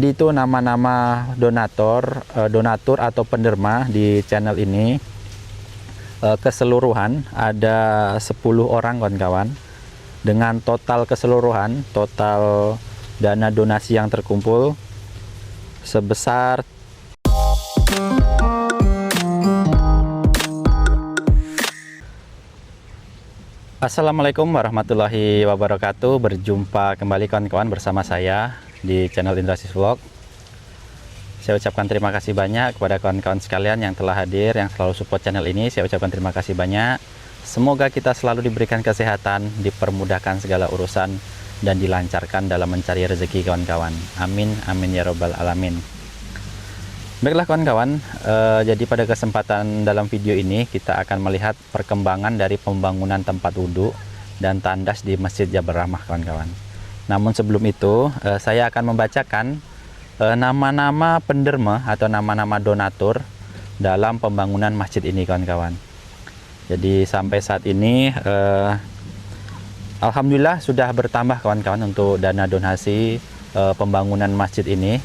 Jadi itu nama-nama donatur atau penderma di channel ini. Keseluruhan ada 10 orang kawan-kawan. Dengan total keseluruhan, total dana donasi yang terkumpul sebesar Assalamualaikum warahmatullahi wabarakatuh. Berjumpa kembali kawan-kawan bersama saya di channel Indrasis Vlog. Saya ucapkan terima kasih banyak kepada kawan-kawan sekalian yang telah hadir, yang selalu support channel ini. Saya ucapkan terima kasih banyak. Semoga kita selalu diberikan kesehatan, dipermudahkan segala urusan, dan dilancarkan dalam mencari rezeki kawan-kawan. Amin, amin ya robbal alamin. Baiklah kawan-kawan, jadi pada kesempatan dalam video ini kita akan melihat perkembangan dari pembangunan tempat wudhu dan tandas di Masjid Jabal Rahmah kawan-kawan. Namun sebelum itu, saya akan membacakan nama-nama penderma atau nama-nama donatur dalam pembangunan masjid ini kawan-kawan. Jadi sampai saat ini alhamdulillah sudah bertambah kawan-kawan untuk dana donasi pembangunan masjid ini,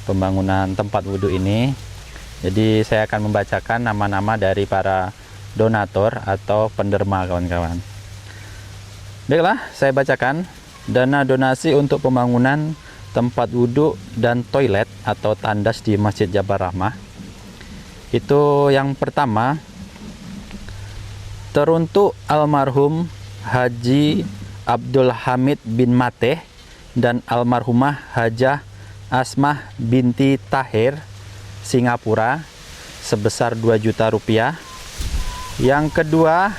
pembangunan tempat wudhu ini. Jadi saya akan membacakan nama-nama dari para donatur atau penderma kawan-kawan. Baiklah, saya bacakan. Dana donasi untuk pembangunan tempat wudhu dan toilet atau tandas di Masjid Jabal Rahmah. Itu yang pertama, teruntuk almarhum Haji Abdul Hamid bin Mateh dan almarhumah Hajah Asmah binti Tahir, Singapura, sebesar 2 juta rupiah. Yang kedua,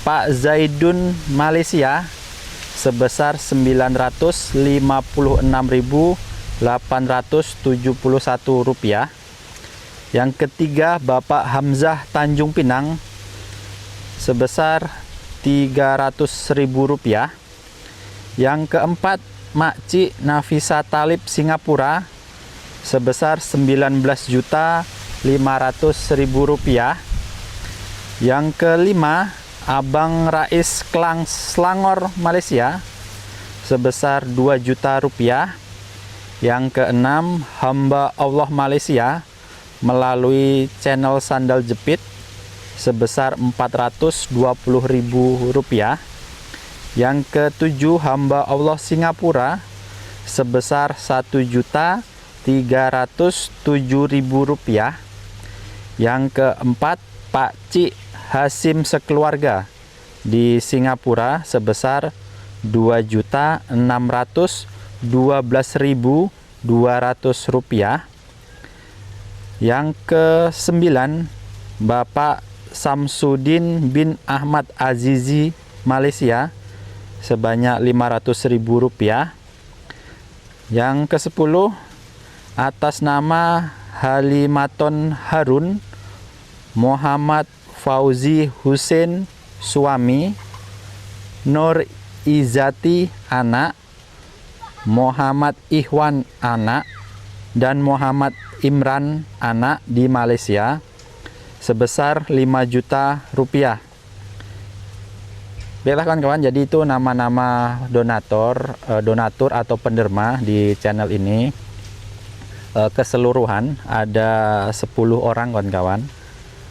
Pak Zaidun, Malaysia, sebesar 956.871 rupiah. Yang ketiga, Bapak Hamzah Tanjung Pinang, sebesar 300.000 rupiah. Yang keempat, Makcik Nafisa Talib, Singapura, sebesar 19.500.000 rupiah. Yang kelima, Abang Rais Klang, Selangor, Malaysia, sebesar 2 juta rupiah. Yang keenam, hamba Allah Malaysia melalui channel Sandal Jepit, sebesar 420.000 rupiah. Yang ketujuh, hamba Allah Singapura, sebesar 1.307.000 rupiah. Yang keempat, Pak Cik Hasim sekeluarga di Singapura, sebesar 2.612.200 rupiah. Yang kesembilan, Bapak Samsudin bin Ahmad Azizi, Malaysia, sebanyak 500.000 rupiah. Yang ke-10, atas nama Halimaton Harun Muhammad Fauzi Hussein suami, Nur Izati anak, Muhammad Ikhwan anak, dan Muhammad Imran anak di Malaysia, sebesar 5 juta rupiah. Baiklah kawan-kawan, jadi itu nama-nama donatur atau penderma di channel ini. Keseluruhan ada 10 orang kawan-kawan.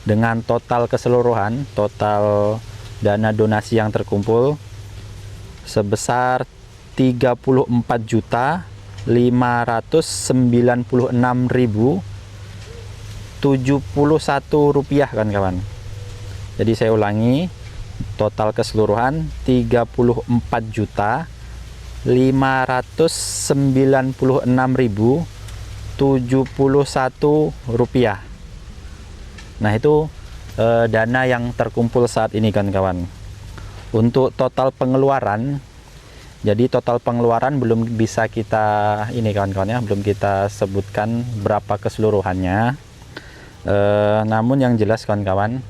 Dengan total keseluruhan, total dana donasi yang terkumpul sebesar 34.596.071 rupiah kawan-kawan. Jadi saya ulangi, total keseluruhan 34.596.071 rupiah. Nah itu dana yang terkumpul saat ini kawan-kawan. Untuk total pengeluaran, jadi total pengeluaran belum bisa kita ini kawan-kawan ya, belum kita sebutkan berapa keseluruhannya. Namun yang jelas kawan-kawan,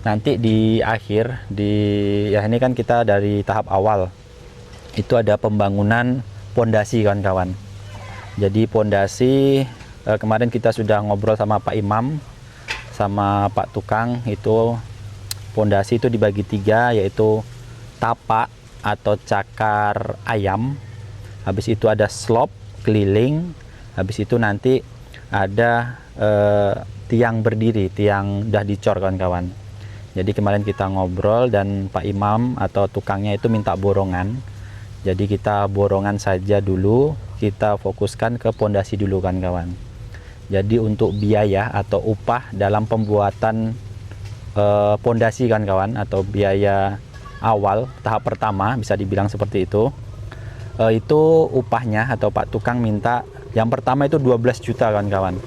nanti di akhir ya ini kan kita dari tahap awal itu ada pembangunan pondasi kawan-kawan. Jadi pondasi kemarin kita sudah ngobrol sama Pak Imam sama Pak Tukang, itu pondasi itu dibagi 3, yaitu tapak atau cakar ayam, habis itu ada slop keliling. Habis itu nanti ada tiang berdiri, tiang udah dicor kawan-kawan. Jadi kemarin kita ngobrol dan Pak Imam atau tukangnya itu minta borongan. Jadi kita borongan saja dulu, kita fokuskan ke pondasi dulu kawan-kawan. Jadi untuk biaya atau upah dalam pembuatan pondasi kawan-kawan, atau biaya awal tahap pertama bisa dibilang seperti itu upahnya atau Pak tukang minta yang pertama itu 12 juta kawan-kawan,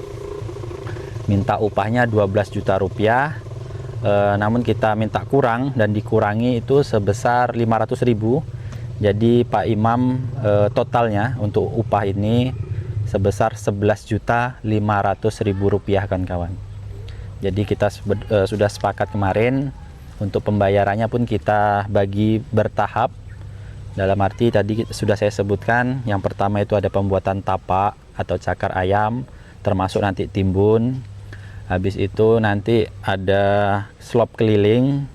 minta upahnya 12 juta rupiah. Namun kita minta kurang dan dikurangi itu sebesar 500.000. Jadi Pak Imam totalnya untuk upah ini sebesar 11.500.000 rupiah kawan-kawan. Jadi kita sudah sepakat kemarin untuk pembayarannya pun kita bagi bertahap. Dalam arti tadi sudah saya sebutkan, yang pertama itu ada pembuatan tapak atau cakar ayam, termasuk nanti timbun. Habis itu nanti ada slop keliling.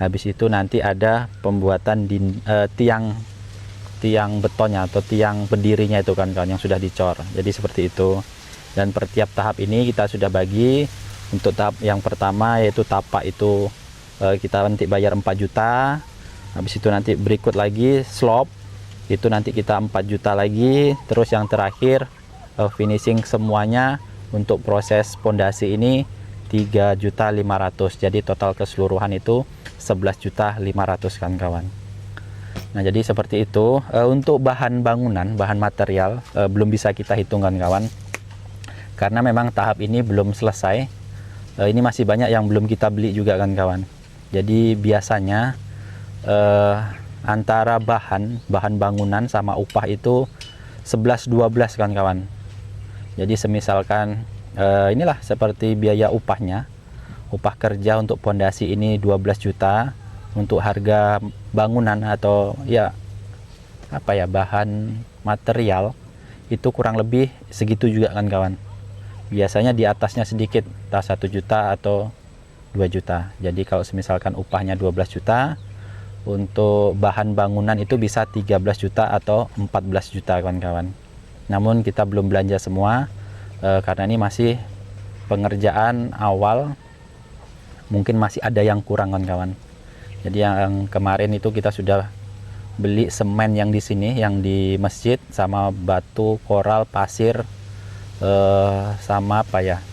Habis itu nanti ada pembuatan tiang betonnya atau tiang berdirinya itu kan yang sudah dicor. Jadi seperti itu. Dan per tiap tahap ini kita sudah bagi. Untuk tahap yang pertama yaitu tapak itu kita nanti bayar 4 juta. Habis itu nanti berikut lagi slop, itu nanti kita 4 juta lagi. Terus yang terakhir finishing semuanya untuk proses pondasi ini 3.500.000. Jadi total keseluruhan itu 11.500.000 kawan-kawan. Nah jadi seperti itu. Untuk bahan bangunan, bahan material belum bisa kita hitung kawan-kawan, karena memang tahap ini belum selesai. Ini masih banyak yang belum kita beli juga kawan-kawan. Jadi biasanya antara bahan bangunan sama upah itu 11-12 kawan-kawan. Jadi semisalkan inilah seperti biaya upahnya, upah kerja untuk pondasi ini 12 juta, untuk harga bangunan atau ya apa ya bahan material itu kurang lebih segitu juga kawan-kawan. Biasanya di atasnya sedikit, entah 1 juta atau 2 juta. Jadi kalau misalkan upahnya 12 juta, untuk bahan bangunan itu bisa 13 juta atau 14 juta kawan-kawan. Namun kita belum belanja semua karena ini masih pengerjaan awal, mungkin masih ada yang kurang kawan-kawan. Jadi yang kemarin itu kita sudah beli semen yang di sini, yang di masjid, sama batu, koral, pasir, sama apa ya,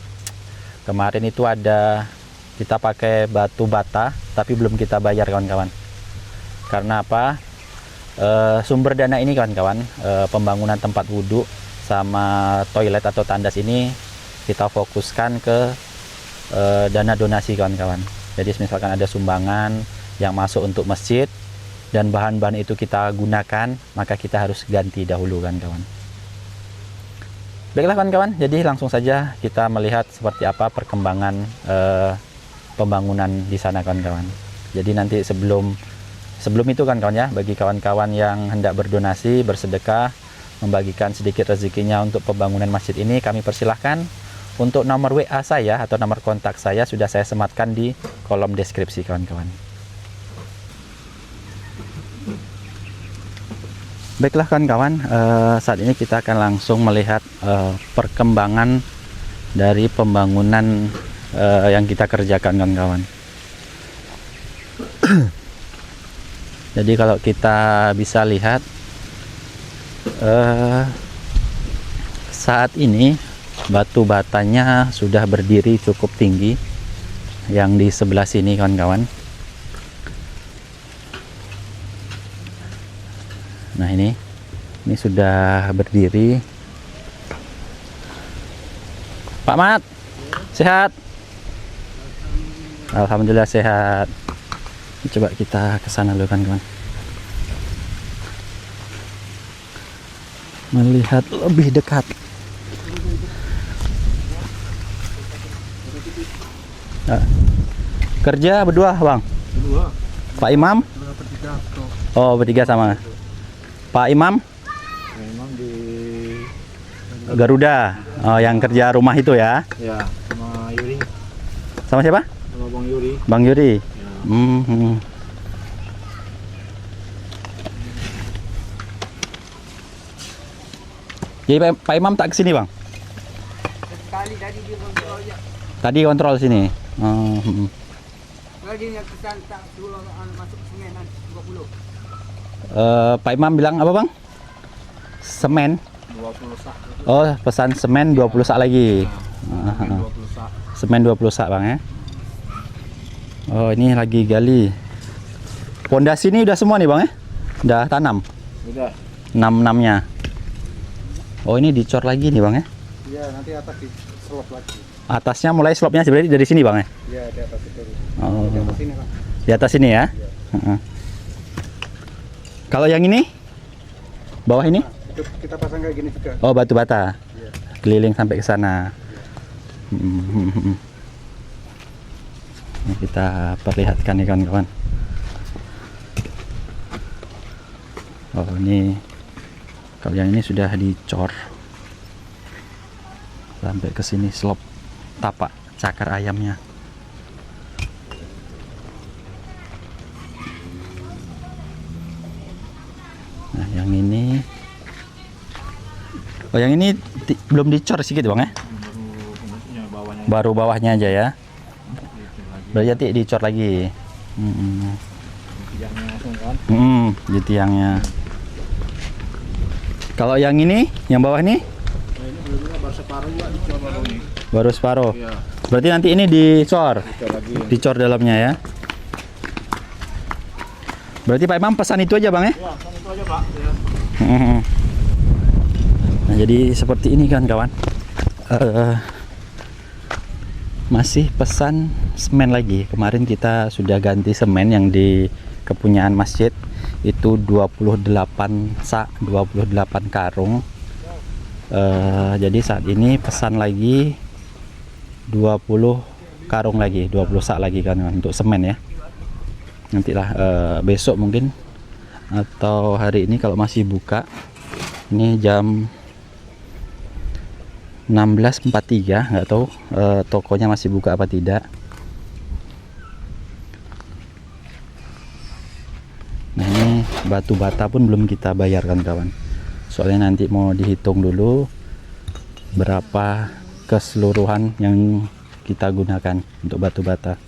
kemarin itu ada kita pakai batu bata tapi belum kita bayar kawan-kawan. Karena apa? Sumber dana ini kawan-kawan, pembangunan tempat wudhu sama toilet atau tandas ini kita fokuskan ke dana donasi kawan-kawan. Jadi misalkan ada sumbangan yang masuk untuk masjid dan bahan-bahan itu kita gunakan, maka kita harus ganti dahulu kawan-kawan. Baiklah kawan-kawan, jadi langsung saja kita melihat seperti apa perkembangan pembangunan di sana kawan-kawan. Jadi nanti sebelum itu kawan-kawan ya, bagi kawan-kawan yang hendak berdonasi, bersedekah, membagikan sedikit rezekinya untuk pembangunan masjid ini, kami persilahkan. Untuk nomor WA saya atau nomor kontak saya sudah saya sematkan di kolom deskripsi kawan-kawan. Baiklah kawan-kawan, saat ini kita akan langsung melihat perkembangan dari pembangunan yang kita kerjakan kawan-kawan. Jadi kalau kita bisa lihat saat ini batu batanya sudah berdiri cukup tinggi yang di sebelah sini kawan-kawan. Nah ini sudah berdiri. Pak Mat, sehat? Alhamdulillah sehat. Coba kita ke sana dulu kawan-kawan. Melihat lebih dekat. Kerja berdua bang? Berdua. Pak Imam? Oh bertiga sama. Pak Imam? Pak Imam di Garuda. Oh yang kerja rumah itu ya? Ya, sama Yuri. Sama siapa? Sama Bang Yuri. Bang Yuri. Ya. Jadi Pak Imam tak kesini bang? Sekali tadi dia kontrol aja. Tadi kontrol sini. Oh, Kalau dia yang pesan tak suruh masuk semen 20. Pak Imam bilang apa bang? Semen? 20 sak. Oh, pesan semen 20 sak lagi. Nah, 20 sak. Semen 20 sak bang ya. Oh, ini lagi gali. Pondasi ini udah semua nih bang ya? Udah tanam? Udah. 6-6-nya. Oh, ini dicor lagi nih bang ya? Iya, nanti atas di slop lagi. Atasnya mulai slopnya sebenarnya dari sini bang ya? Iya, di atas itu. Oh. Di atas ini, Pak. Di atas ini ya? Iya. Kalau yang ini? Bawah ini? Itu kita pasang kayak gini juga. Oh, batu bata. Iya. Keliling sampai ke sana. Ini kita perlihatkan nih kawan-kawan. Oh, ini kalau yang ini sudah dicor sampai ke sini slop tapak cakar ayamnya. Nah, yang ini, oh yang ini belum dicor sedikit bang ya? Baru bawahnya aja ya. Berarti nanti dicor lagi. Di tiangnya. Kalau yang ini, yang bawah ini? Ini belumnya baru separuh juga dicor baru nih. Baru separuh. Iya. Berarti nanti ini dicor. Dicor lagi. Dicor dalamnya ya. Berarti Pak Imam pesan itu aja bang ya? Ya, kan itu aja, Pak. Ya. Nah, jadi seperti ini kan kawan. Masih pesan semen lagi. Kemarin kita sudah ganti semen yang di kepunyaan masjid. Itu 28 sak, 28 karung. Jadi saat ini pesan lagi 20 karung lagi, 20 sak lagi kan untuk semen ya. Nantilah besok mungkin atau hari ini kalau masih buka. Ini jam 16.43, nggak tahu tokonya masih buka apa tidak. Nah, ini batu bata pun belum kita bayarkan kawan. Soalnya nanti mau dihitung dulu berapa keseluruhan yang kita gunakan untuk batu bata.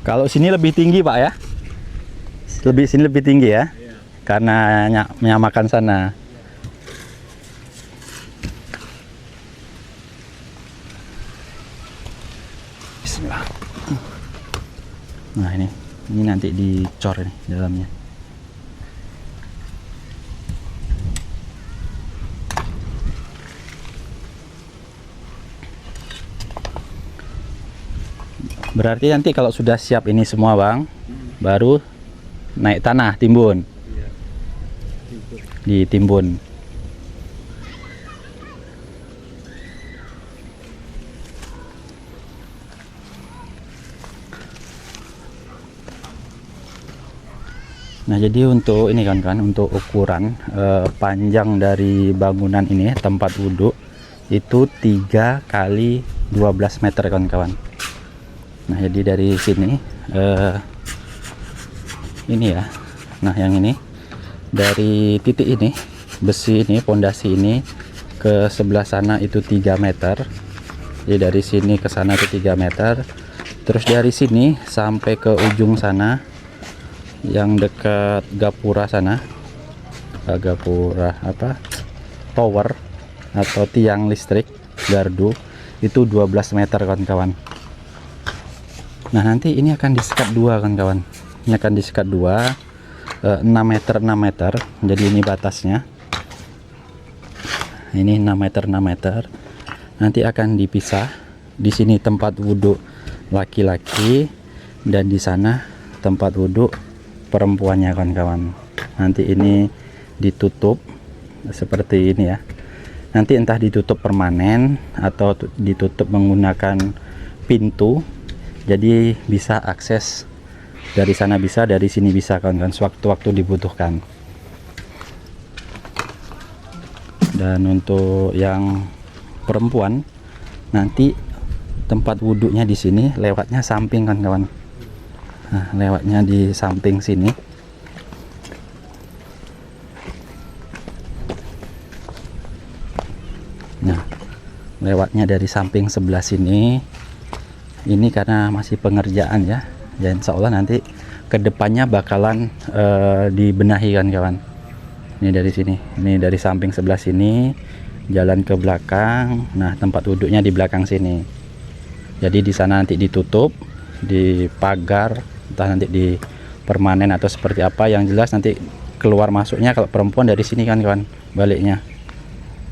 Kalau sini lebih tinggi Pak ya? Sini lebih tinggi ya? Iya. Karena menyamakan sana. Bismillah. Nah ini nanti dicor nih dalamnya. Berarti nanti kalau sudah siap ini semua bang, baru naik tanah timbun. Iya. Ditimbun. Nah jadi untuk ini kan untuk ukuran panjang dari bangunan ini tempat wudhu itu 3 kali 12 meter kawan-kawan. Nah jadi dari sini ini ya, nah yang ini dari titik ini besi ini pondasi ini ke sebelah sana itu 3 meter. Jadi dari sini ke sana itu 3 meter. Terus dari sini sampai ke ujung sana yang dekat gapura sana, gapura apa tower atau tiang listrik gardu itu 12 meter kawan-kawan. Nah nanti ini akan disekat dua kawan-kawan, ini akan disekat dua 6 meter 6 meter. Jadi ini batasnya, ini 6 meter 6 meter. Nanti akan dipisah. Di sini tempat wudhu laki-laki dan di sana tempat wudhu perempuannya kawan-kawan. Nanti ini ditutup seperti ini ya. Nanti entah ditutup permanen atau ditutup menggunakan pintu. Jadi bisa akses dari sana bisa, dari sini bisa kawan-kawan sewaktu-waktu dibutuhkan. Dan untuk yang perempuan nanti tempat wudhunya di sini, lewatnya samping kan kawan. Nah, lewatnya di samping sini. Nah, lewatnya dari samping sebelah sini. Ini karena masih pengerjaan ya. Ya insya Allah nanti kedepannya bakalan dibenahi kan kawan. Ini dari sini, ini dari samping sebelah sini, jalan ke belakang. Nah, tempat wudhunya di belakang sini. Jadi di sana nanti ditutup, dipagar, entah nanti di permanen atau seperti apa. Yang jelas nanti keluar masuknya kalau perempuan dari sini kan kawan, baliknya.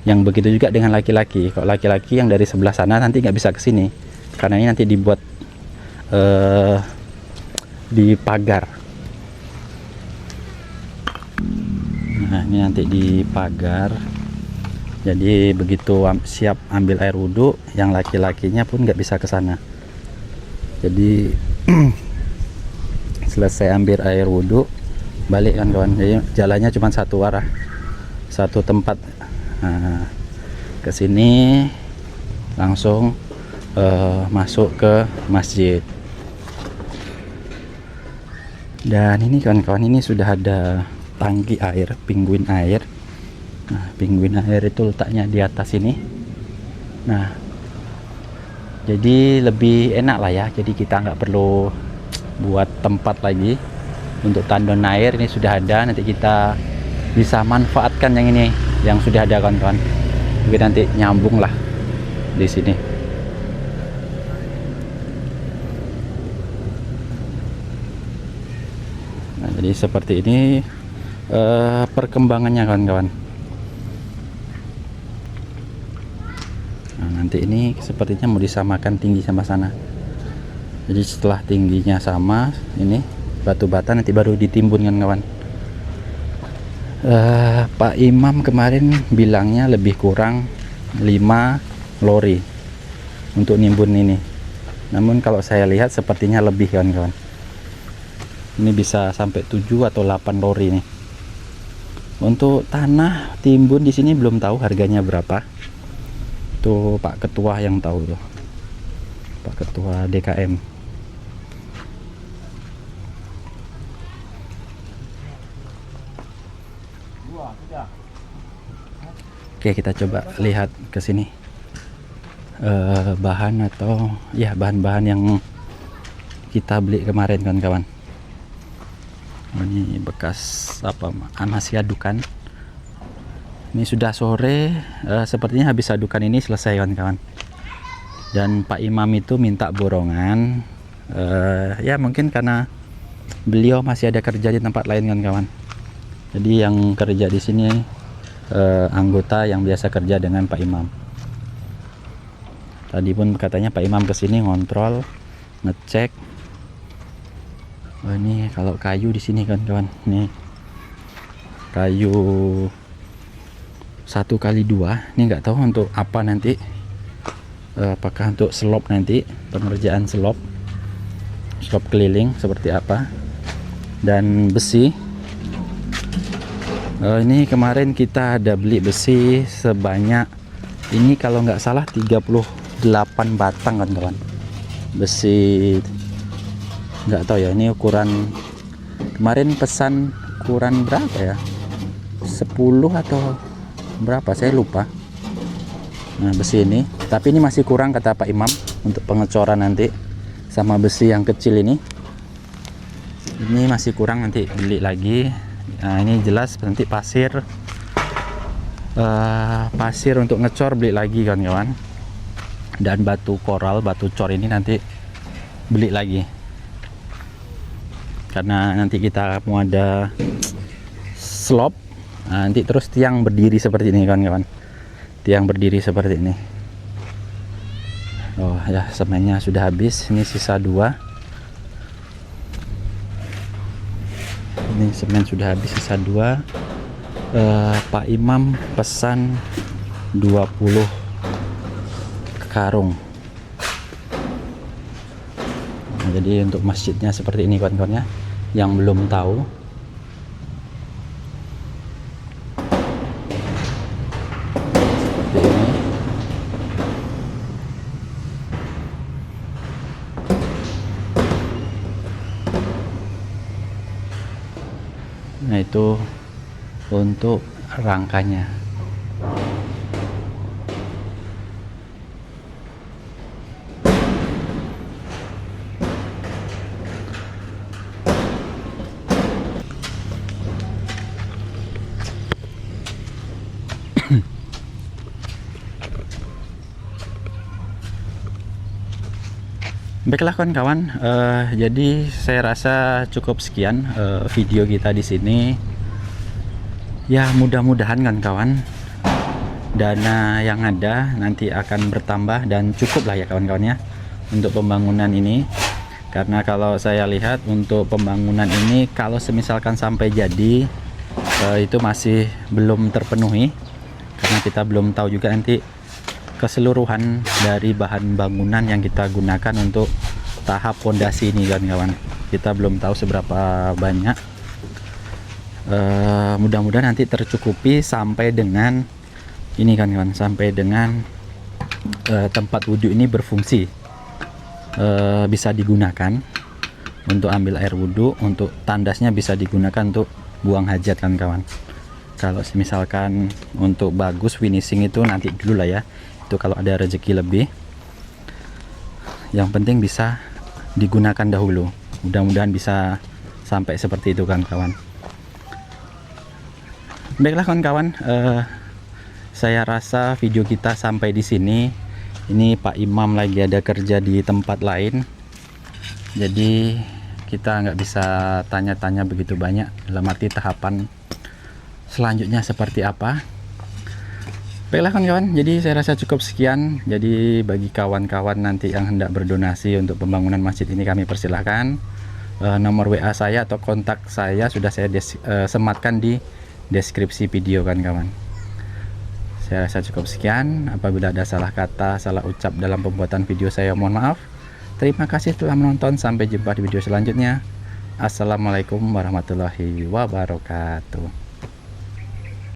Yang begitu juga dengan laki-laki. Kalau laki-laki yang dari sebelah sana nanti nggak bisa ke sini, karena ini nanti dibuat dipagar. Nah, ini nanti dipagar. Jadi begitu siap ambil air wudhu, yang laki-lakinya pun nggak bisa ke sana. Jadi selesai ambil air wudhu, balik kan kawan. Jadi jalannya cuma satu arah, satu tempat. Nah, ke sini langsung masuk ke masjid. Dan ini kawan-kawan, ini sudah ada tangki air, pinguin air. Nah, pinguin air itu letaknya di atas ini. Nah, jadi lebih enak lah ya. Jadi kita nggak perlu buat tempat lagi untuk tandon air. Ini sudah ada, nanti kita bisa manfaatkan yang ini, yang sudah ada kawan-kawan. Mungkin nanti nyambung lah di sini. Nah, jadi seperti ini perkembangannya kawan-kawan. Nah, nanti ini sepertinya mau disamakan tinggi sama sana. Jadi setelah tingginya sama, ini batu bata nanti baru ditimbun kan kawan. Pak Imam kemarin bilangnya lebih kurang 5 lori untuk nimbun ini. Namun kalau saya lihat sepertinya lebih kawan-kawan. Ini bisa sampai 7 atau 8 lori nih. Untuk tanah timbun di sini belum tahu harganya berapa. Itu Pak Ketua yang tahu tuh. Pak Ketua DKM. Oke, kita coba lihat ke sini. Bahan atau ya bahan-bahan yang kita beli kemarin kawan-kawan. Ini bekas apa, masih adukan. Ini sudah sore, sepertinya habis adukan ini selesai kawan-kawan. Dan Pak Imam itu minta borongan, ya mungkin karena beliau masih ada kerja di tempat lain kawan-kawan. Jadi yang kerja di sini anggota yang biasa kerja dengan Pak Imam. Tadi pun katanya Pak Imam kesini ngontrol, ngecek. Oh, ini kalau kayu di sini kawan-kawan, nih kayu 1x2. Ini nggak tahu untuk apa nanti, apakah untuk slop nanti, pengerjaan slop keliling seperti apa. Dan besi, ini kemarin kita ada beli besi sebanyak ini kalau nggak salah 38 batang kan kawan. Besi nggak tahu ya, ini ukuran kemarin pesan ukuran berapa ya, 10 atau berapa saya lupa. Nah, besi ini, tapi ini masih kurang kata Pak Imam untuk pengecoran nanti. Sama besi yang kecil ini masih kurang, nanti beli lagi. Nah, ini jelas nanti pasir untuk ngecor beli lagi kawan-kawan. Dan batu koral, batu cor ini nanti beli lagi, karena nanti kita mau ada slop. Nah, nanti terus tiang berdiri seperti ini kawan-kawan, tiang berdiri seperti ini. Oh ya, semennya sudah habis, ini sisa 2. Ini semen sudah habis, sisa 2. Pak Imam pesan 20 karung. Nah, jadi untuk masjidnya seperti ini kawan-kawan ya, yang belum tahu. Seperti ini. Nah, itu untuk rangkanya. Baiklah kawan-kawan, jadi saya rasa cukup sekian video kita di sini. Ya, mudah-mudahan kan kawan, dana yang ada nanti akan bertambah dan cukup lah ya kawan-kawan ya untuk pembangunan ini. Karena kalau saya lihat untuk pembangunan ini, kalau semisalkan sampai jadi, itu masih belum terpenuhi, karena kita belum tahu juga nanti keseluruhan dari bahan bangunan yang kita gunakan untuk tahap fondasi ini kawan-kawan. Kita belum tahu seberapa banyak. Mudah-mudahan nanti tercukupi sampai dengan ini kan kawan, sampai dengan tempat wudhu ini berfungsi, bisa digunakan untuk ambil air wudhu, untuk tandasnya bisa digunakan untuk buang hajat kan kawan. Kalau misalkan untuk bagus finishing itu nanti dulu lah ya, itu kalau ada rezeki lebih. Yang penting bisa digunakan dahulu, mudah-mudahan bisa sampai seperti itu kan kawan. Baiklah kawan-kawan, saya rasa video kita sampai di sini. Ini Pak Imam lagi ada kerja di tempat lain, jadi kita nggak bisa tanya-tanya begitu banyak dalam arti tahapan selanjutnya seperti apa. Baiklah kawan-kawan, jadi saya rasa cukup sekian. Jadi bagi kawan-kawan nanti yang hendak berdonasi untuk pembangunan masjid ini, kami persilahkan. Nomor WA saya atau kontak saya sudah saya sematkan di deskripsi video kan kawan. Saya rasa cukup sekian. Apabila ada salah kata, salah ucap dalam pembuatan video saya, mohon maaf. Terima kasih telah menonton. Sampai jumpa di video selanjutnya. Assalamualaikum warahmatullahi wabarakatuh.